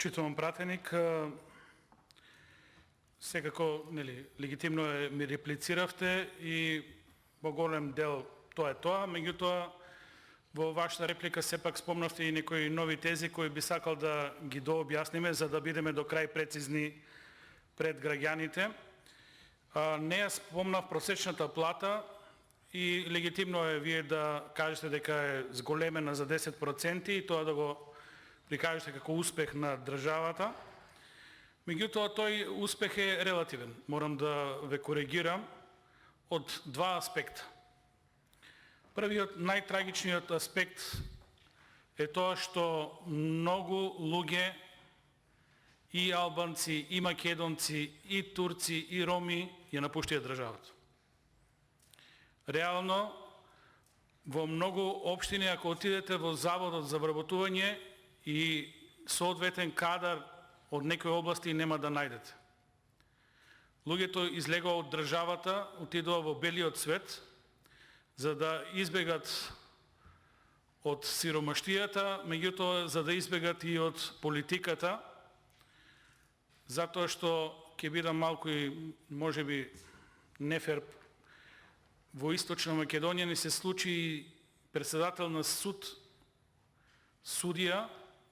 Почитувам пратеник, секако легитимно ми реплициравте и во голем дел тоа е тоа, меѓутоа во вашата реплика сепак спомнавте и некои нови тези кои би сакал да ги дообјасниме за да бидеме до крај прецизни пред граѓаните. Не ја спомнав просечната плата и легитимно е вие да кажете дека е зголемена за 10% и тоа да го прикажете како успех на државата. Меѓутоа, тој успех е релативен. Морам да ве коригирам од два аспекта. Првиот, најтрагичниот аспект е тоа што многу луѓе и албанци, и македонци, и турци, и роми ја напуштија државата. Реално, во многу општини, ако отидете во Заводот за вработување и соодветен кадар од некои области нема да најдете. Луѓето излегува од државата, отидува во белиот свет, за да избегат од сиромаштијата, меѓутоа за да избегат и од политиката, затоа што ќе бидам малку и можеби нефер. Во Источна Македонија ни се случи председател на суд, судија,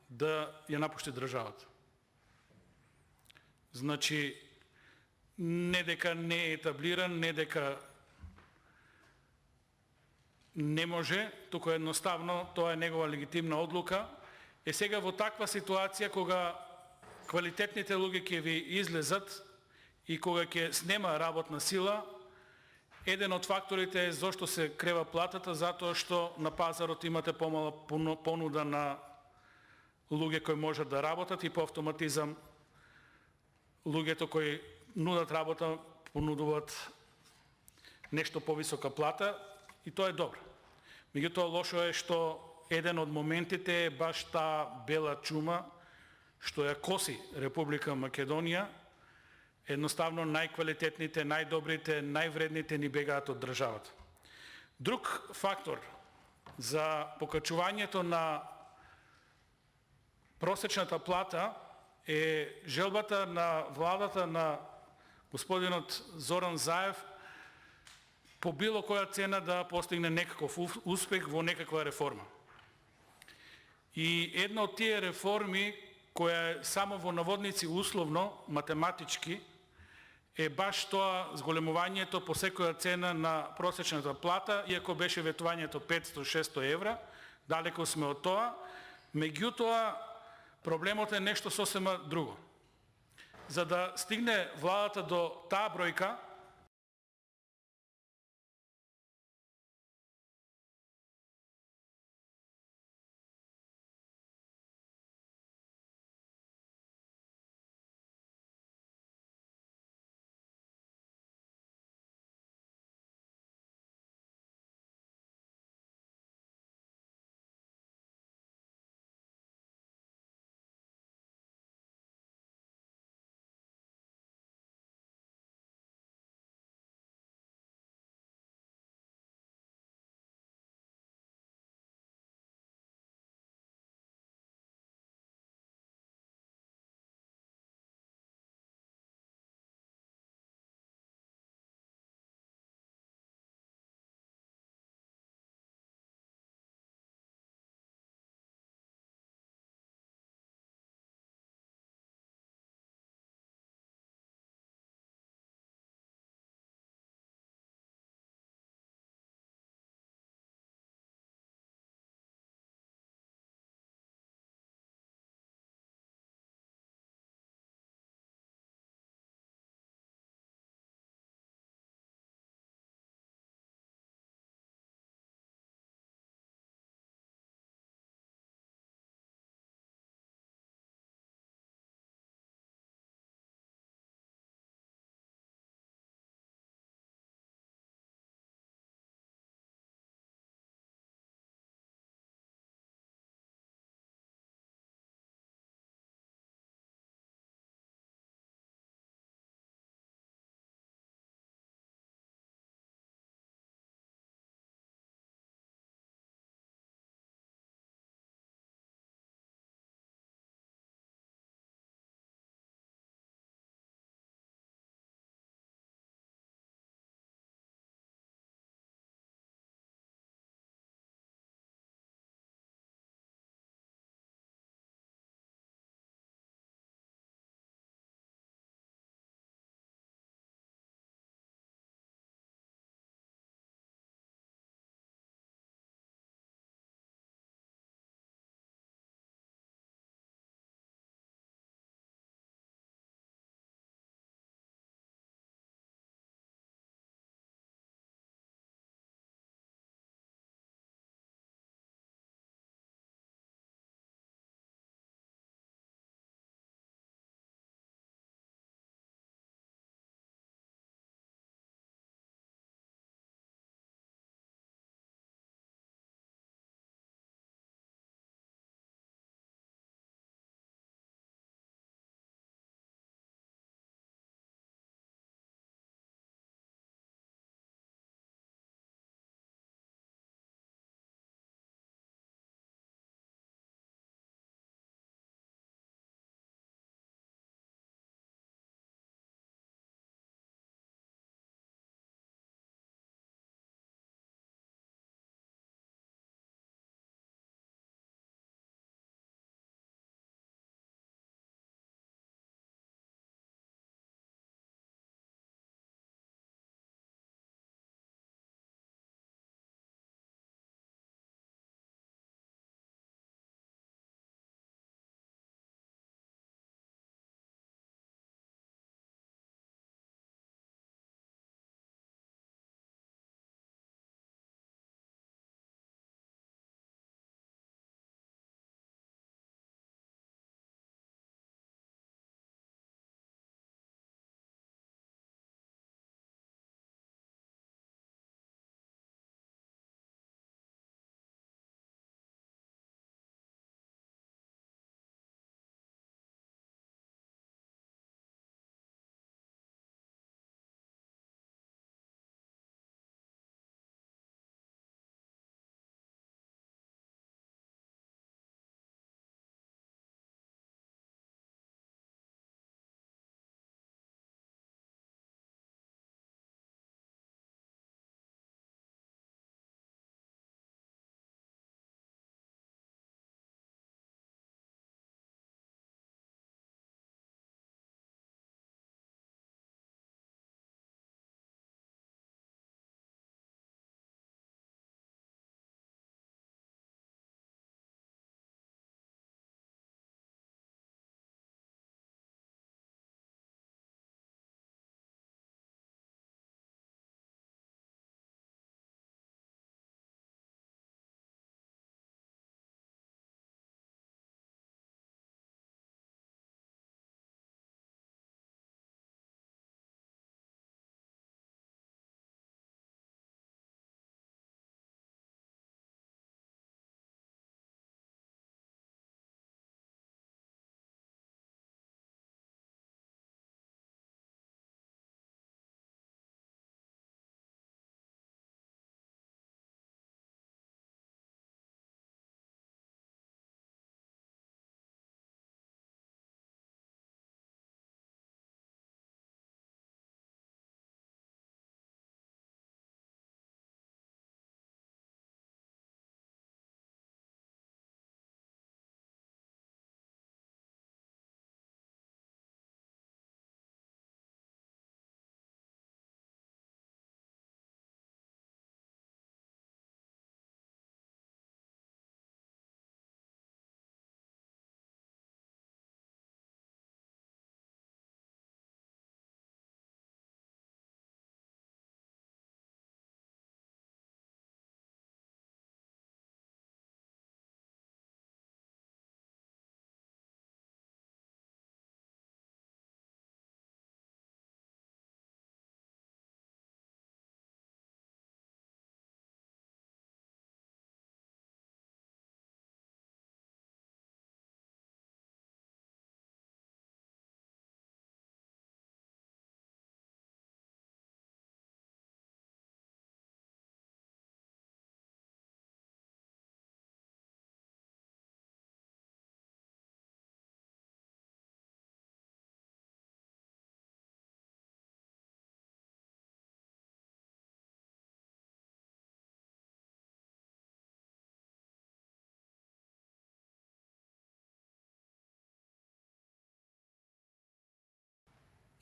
да ја напушти државата. Значи, не дека не е етаблиран, не дека не може, туку едноставно тоа е негова легитимна одлука. Сега во таква ситуација кога квалитетните луѓе ќе ви излезат и кога ќе снема работна сила, еден од факторите е зошто се крева платата, затоа што на пазарот имате помала понуда на луѓе кои можат да работат и по автоматизам луѓето кои нудат работа понудуваат нешто повисока плата и тоа е добро. Меѓутоа лошо е што еден од моментите е баш таа бела чума што ја коси Република Македонија. Едноставно најквалитетните, најдобрите, највредните ни бегаат од државата. Друг фактор за покачувањето на просечната плата е желбата на владата на господинот Зоран Заев по било која цена да постигне некаков успех во некаква реформа. И една од тие реформи која е само во наводници условно, математички, е баш тоа зголемувањето по секоја цена на просечната плата, иако беше ветувањето 500-600 евра, далеко сме од тоа, меѓутоа проблемот е нешто сосема друго. За да стигне владата до таа бројка,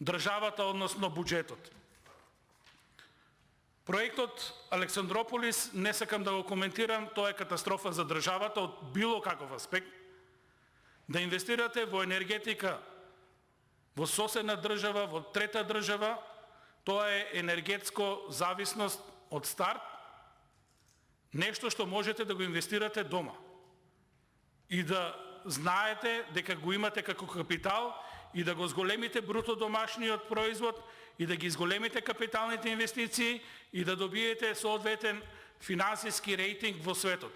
државата, односно буџетот. Проектот Александрополис, не сакам да го коментирам, тоа е катастрофа за државата од било каков аспект. Да инвестирате во енергетика во соседна држава, во трета држава, тоа е енергетско зависност од старт, нешто што можете да го инвестирате дома. И да знаете дека го имате како капитал и да го зголемите бруто домашниот производ и да ги зголемите капиталните инвестиции и да добиете соодветен финансиски рейтинг во светот.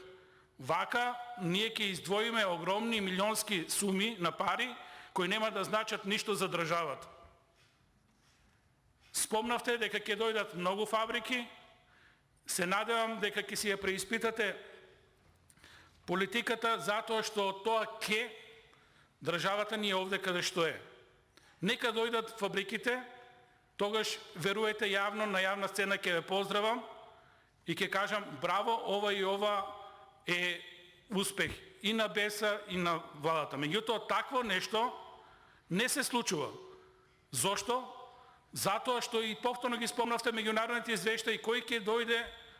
Вака, ние ќе издвоиме огромни милионски суми на пари, кои нема да значат ништо за државата. Спомнавте дека ќе дојдат многу фабрики, се надевам дека ќе си ја преиспитате политиката, затоа што тоа државата ни е овде каде што е. Нека дојдат фабриките, тогаш веруете јавно, на јавна сцена ќе ве поздравам и ќе кажам браво, ова и ова е успех и на БЕС-а и на владата. Меѓутоа, такво нешто не се случува. Зошто? Затоа што и повторно ги спомнавте меѓународните извештаи кој ќе дојде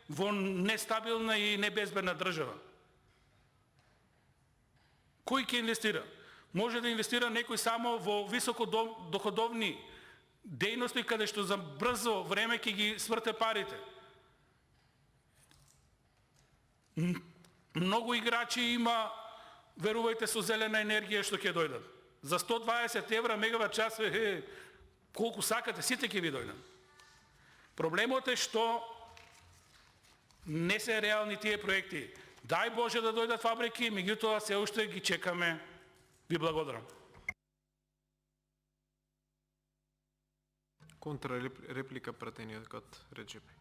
во нестабилна и небезбедна држава. Кој ќе инвестира? Може да инвестира некој само во високо доходовни дејности, каде што за брзо време ќе ги сврте парите. Многу играчи има, верувајте, со зелена енергија што ќе дојдат. За 120 евра мегават час, колку сакате, сите ќе ви дојдат. Проблемот е што не се реални тие проекти. Дај Боже да дојдат фабрики, меѓутоа се уште ги чекаме. Ви благодарам. Контра реплика пратениот код Реджепи.